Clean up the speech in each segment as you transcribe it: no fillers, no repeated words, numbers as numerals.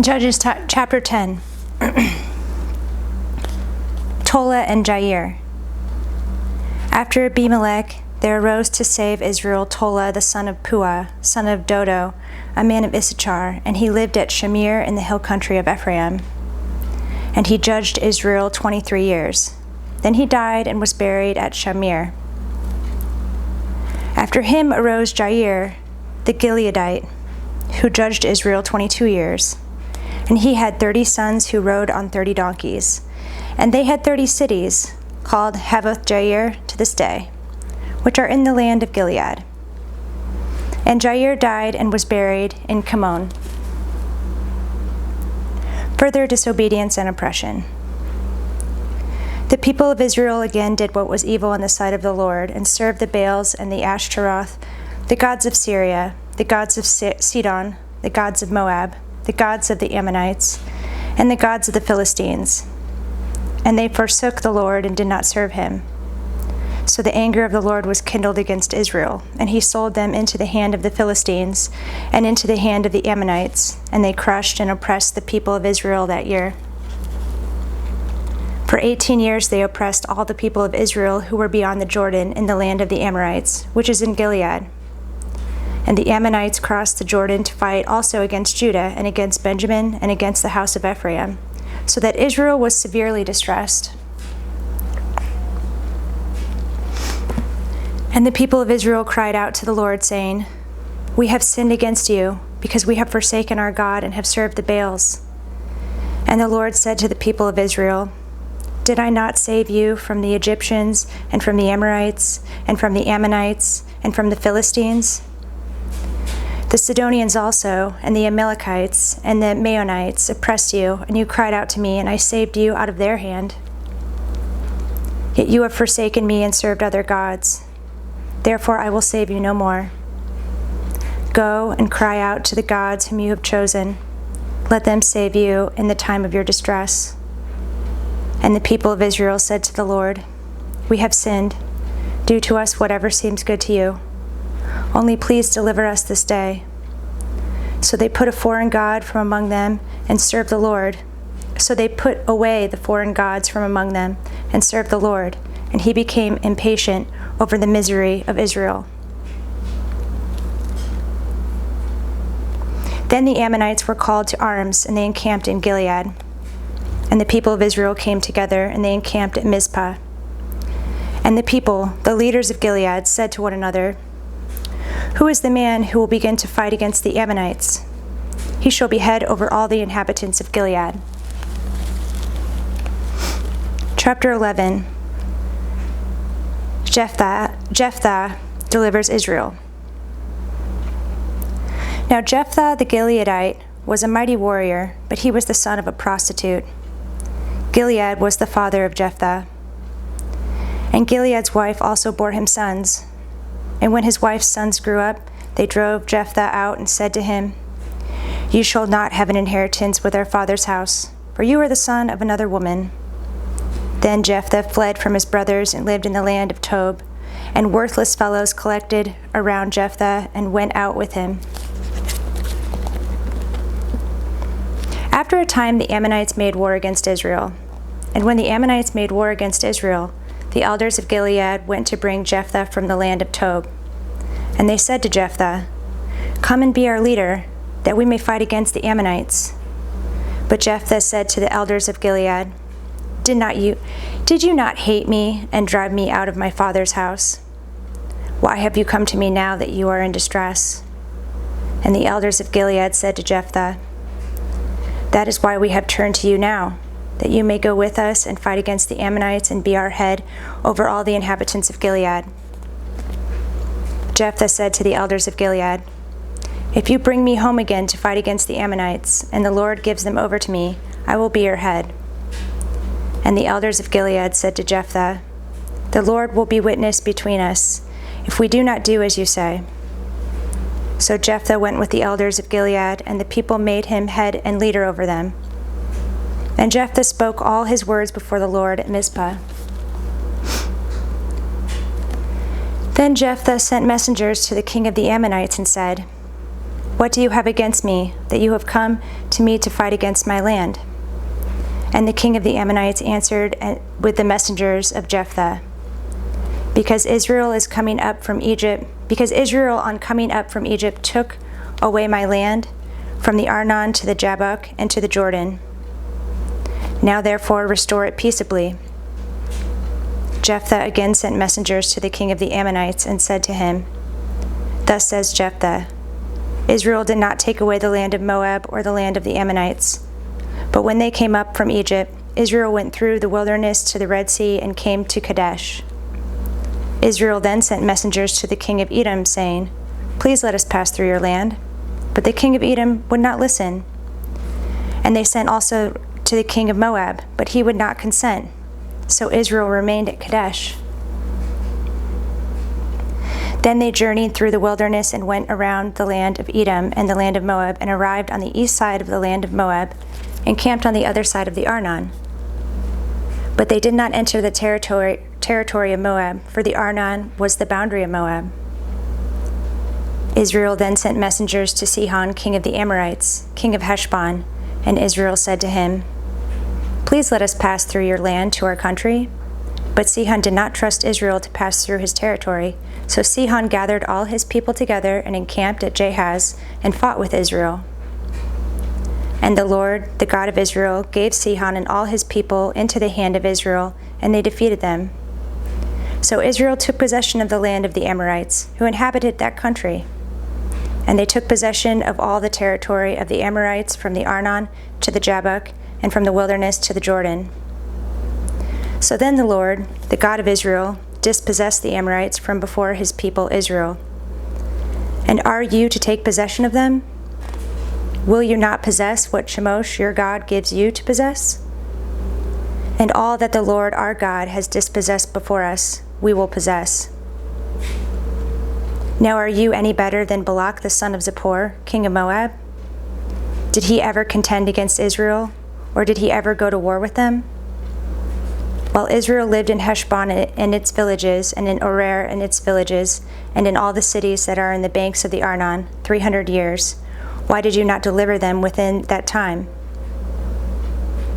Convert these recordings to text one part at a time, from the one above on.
Judges chapter 10. Tola and Jair. After Abimelech, there arose to save Israel Tola the son of Puah, son of Dodo, a man of Issachar, and he lived at Shamir in the hill country of Ephraim. And he judged Israel 23 years. Then he died and was buried at Shamir. After him arose Jair, the Gileadite, who judged Israel 22 years. And he had 30 sons who rode on 30 donkeys. And they had 30 cities, called Havvoth Jair to this day, which are in the land of Gilead. And Jair died and was buried in Kamon. Further disobedience and oppression. The people of Israel again did what was evil in the sight of the Lord, and served the Baals and the Ashtaroth, the gods of Syria, the gods of Sidon, the gods of Moab, the gods of the Ammonites, and the gods of the Philistines. And they forsook the Lord and did not serve him. So the anger of the Lord was kindled against Israel, and he sold them into the hand of the Philistines and into the hand of the Ammonites, and they crushed and oppressed the people of Israel that year. For 18 years they oppressed all the people of Israel who were beyond the Jordan in the land of the Amorites, which is in Gilead. And the Ammonites crossed the Jordan to fight also against Judah and against Benjamin and against the house of Ephraim, so that Israel was severely distressed. And the people of Israel cried out to the Lord, saying, "We have sinned against you, because we have forsaken our God and have served the Baals." And the Lord said to the people of Israel, "Did I not save you from the Egyptians and from the Amorites and from the Ammonites and from the Philistines? The Sidonians also, and the Amalekites, and the Maonites oppressed you, and you cried out to me, and I saved you out of their hand. Yet you have forsaken me and served other gods. Therefore I will save you no more. Go and cry out to the gods whom you have chosen. Let them save you in the time of your distress." And the people of Israel said to the Lord, "We have sinned. Do to us whatever seems good to you. Only please deliver us this day." So they put a foreign god from among them and served the Lord. So they put away the foreign gods from among them and served the Lord, and he became impatient over the misery of Israel. Then the Ammonites were called to arms, and they encamped in Gilead. And the people of Israel came together, and they encamped at Mizpah. And the people, the leaders of Gilead, said to one another, "Who is the man who will begin to fight against the Ammonites? He shall be head over all the inhabitants of Gilead." Chapter 11. Jephthah delivers Israel. Now Jephthah the Gileadite was a mighty warrior, but he was the son of a prostitute. Gilead was the father of Jephthah. And Gilead's wife also bore him sons. And when his wife's sons grew up, they drove Jephthah out and said to him, "You shall not have an inheritance with our father's house, for you are the son of another woman." Then Jephthah fled from his brothers and lived in the land of Tob, and worthless fellows collected around Jephthah and went out with him. After a time, the Ammonites made war against Israel. And when the Ammonites made war against Israel, the elders of Gilead went to bring Jephthah from the land of Tob. And they said to Jephthah, "Come and be our leader, that we may fight against the Ammonites." But Jephthah said to the elders of Gilead, Did you not hate me and drive me out of my father's house? Why have you come to me now that you are in distress? And the elders of Gilead said to Jephthah, "That is why we have turned to you now, that you may go with us and fight against the Ammonites and be our head over all the inhabitants of Gilead." Jephthah said to the elders of Gilead, "If you bring me home again to fight against the Ammonites, and the Lord gives them over to me, I will be your head." And the elders of Gilead said to Jephthah, "The Lord will be witness between us, if we do not do as you say." So Jephthah went with the elders of Gilead, and the people made him head and leader over them. And Jephthah spoke all his words before the Lord at Mizpah. Then Jephthah sent messengers to the king of the Ammonites and said, What do you have against me, that you have come to me to fight against my land?" And the king of the Ammonites answered with the messengers of Jephthah, Because Israel on coming up from Egypt took away my land from the Arnon to the Jabbok and to the Jordan. Now therefore restore it peaceably." Jephthah again sent messengers to the king of the Ammonites and said to him, "Thus says Jephthah, Israel did not take away the land of Moab or the land of the Ammonites. But when they came up from Egypt, Israel went through the wilderness to the Red Sea and came to Kadesh. Israel then sent messengers to the king of Edom, saying, Please let us pass through your land. But the king of Edom would not listen. And they sent also to the king of Moab, but he would not consent. So Israel remained at Kadesh. Then they journeyed through the wilderness and went around the land of Edom and the land of Moab, and arrived on the east side of the land of Moab, and camped on the other side of the Arnon. But they did not enter the territory of Moab, for the Arnon was the boundary of Moab. Israel then sent messengers to Sihon, king of the Amorites, king of Heshbon, and Israel said to him, Please let us pass through your land to our country. But Sihon did not trust Israel to pass through his territory, so Sihon gathered all his people together and encamped at Jahaz and fought with Israel. And the Lord, the God of Israel, gave Sihon and all his people into the hand of Israel, and they defeated them. So Israel took possession of the land of the Amorites, who inhabited that country. And they took possession of all the territory of the Amorites from the Arnon to the Jabbok, and from the wilderness to the Jordan. So then the Lord, the God of Israel, dispossessed the Amorites from before his people Israel. And are you to take possession of them? Will you not possess what Chemosh your God gives you to possess? And all that the Lord our God has dispossessed before us, we will possess. Now are you any better than Balak the son of Zippor, king of Moab? Did he ever contend against Israel, or did he ever go to war with them? While Israel lived in Heshbon and its villages, and in Aroer and its villages, and in all the cities that are in the banks of the Arnon, 300 years, why did you not deliver them within that time?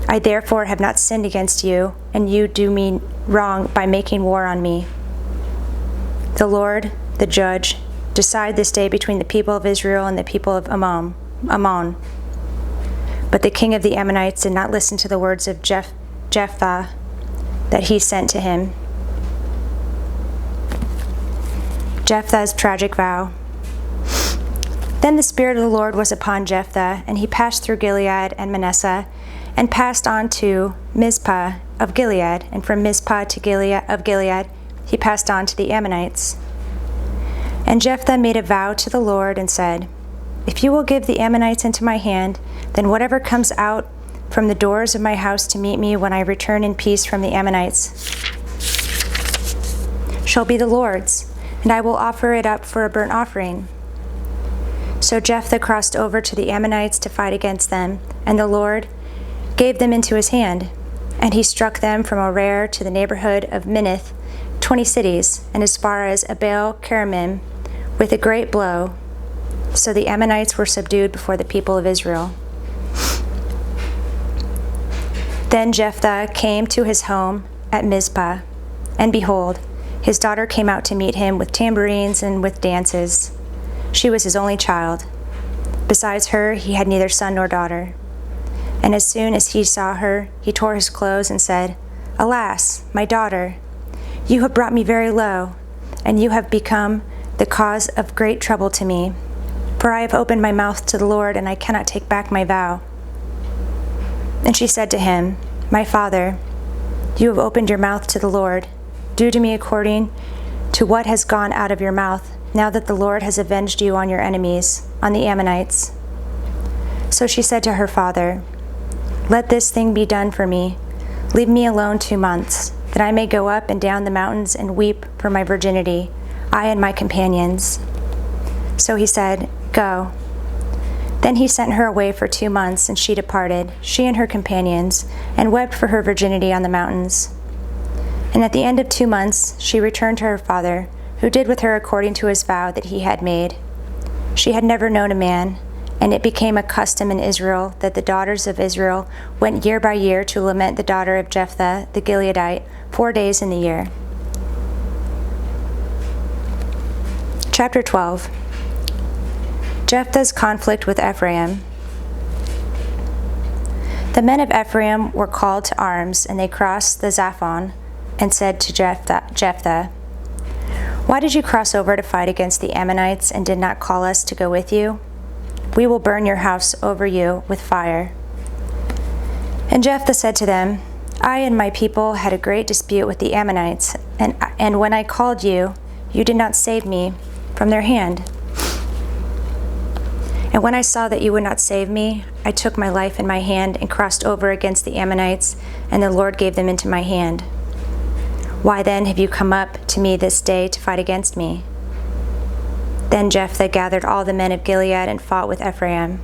I therefore have not sinned against you, and you do me wrong by making war on me. The Lord, the judge, decide this day between the people of Israel and the people of Ammon. But the king of the Ammonites did not listen to the words of Jephthah that he sent to him. Jephthah's tragic vow. Then the Spirit of the Lord was upon Jephthah, and he passed through Gilead and Manasseh, and passed on to Mizpah of Gilead, and from Mizpah to Gilead he passed on to the Ammonites. And Jephthah made a vow to the Lord and said, If you will give the Ammonites into my hand, then whatever comes out from the doors of my house to meet me when I return in peace from the Ammonites shall be the Lord's, and I will offer it up for a burnt offering. So Jephthah crossed over to the Ammonites to fight against them, and the Lord gave them into his hand. And he struck them from Aroer to the neighborhood of Minnith, 20 cities, and as far as Abel-keramim, with a great blow. So the Ammonites were subdued before the people of Israel. Then Jephthah came to his home at Mizpah, and behold, his daughter came out to meet him with tambourines and with dances. She was his only child. Besides her, he had neither son nor daughter. And as soon as he saw her, he tore his clothes and said, Alas, my daughter, you have brought me very low, and you have become the cause of great trouble to me. For I have opened my mouth to the Lord, and I cannot take back my vow. And she said to him, My father, you have opened your mouth to the Lord. Do to me according to what has gone out of your mouth, now that the Lord has avenged you on your enemies, on the Ammonites. So she said to her father, Let this thing be done for me. Leave me alone 2 months, that I may go up and down the mountains and weep for my virginity, I and my companions. So he said, Go. Then he sent her away for 2 months, and she departed, she and her companions, and wept for her virginity on the mountains. And at the end of 2 months she returned to her father, who did with her according to his vow that he had made. She had never known a man, and it became a custom in Israel that the daughters of Israel went year by year to lament the daughter of Jephthah the Gileadite 4 days in the year. Chapter 12. Jephthah's conflict with Ephraim. The men of Ephraim were called to arms, and they crossed the Zaphon and said to Jephthah, "Why did you cross over to fight against the Ammonites and did not call us to go with you? We will burn your house over you with fire." And Jephthah said to them, "I and my people had a great dispute with the Ammonites, and when I called you, you did not save me from their hand. And when I saw that you would not save me, I took my life in my hand and crossed over against the Ammonites, and the Lord gave them into my hand. Why then have you come up to me this day to fight against me?" Then Jephthah gathered all the men of Gilead and fought with Ephraim.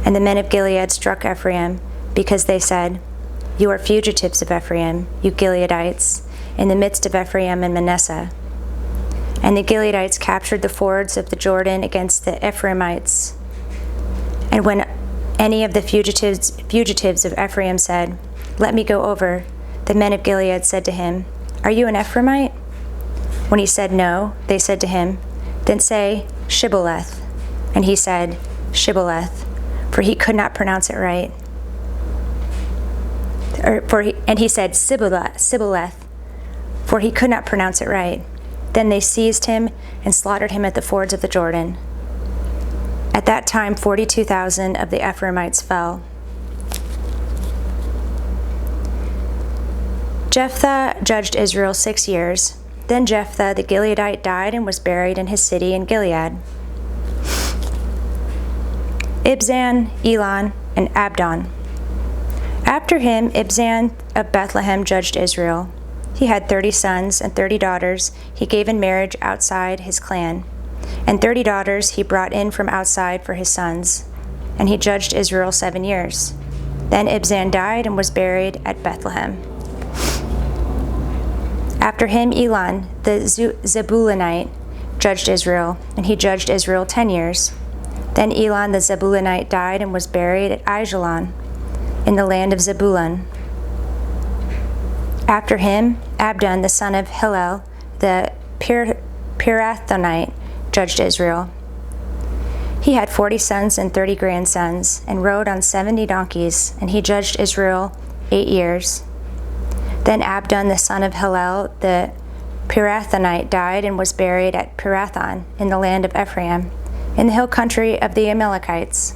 And the men of Gilead struck Ephraim, because they said, "You are fugitives of Ephraim, you Gileadites, in the midst of Ephraim and Manasseh." And the Gileadites captured the fords of the Jordan against the Ephraimites. And when any of the fugitives of Ephraim said, "Let me go over," the men of Gilead said to him, "Are you an Ephraimite?" When he said no, they said to him, "Then say, Shibboleth." And he said, "Shibboleth," for he could not pronounce it right. And he said, Sibboleth, for he could not pronounce it right. Then they seized him and slaughtered him at the fords of the Jordan. At that time 42,000 of the Ephraimites fell. Jephthah judged Israel 6 years. Then Jephthah the Gileadite died and was buried in his city in Gilead. Ibzan, Elon, and Abdon. After him, Ibzan of Bethlehem judged Israel. He had 30 sons and 30 daughters he gave in marriage outside his clan, and 30 daughters he brought in from outside for his sons, and he judged Israel 7 years. Then Ibzan died and was buried at Bethlehem. After him, Elon the Zebulunite judged Israel, and he judged Israel 10 years. Then Elon the Zebulunite died and was buried at Aijalon, in the land of Zebulun. After him, Abdon the son of Hillel the Pirathonite judged Israel. He had 40 sons and 30 grandsons, and rode on 70 donkeys, and he judged Israel 8 years. Then Abdon the son of Hillel the Pirathonite died and was buried at Pirathon in the land of Ephraim, in the hill country of the Amalekites.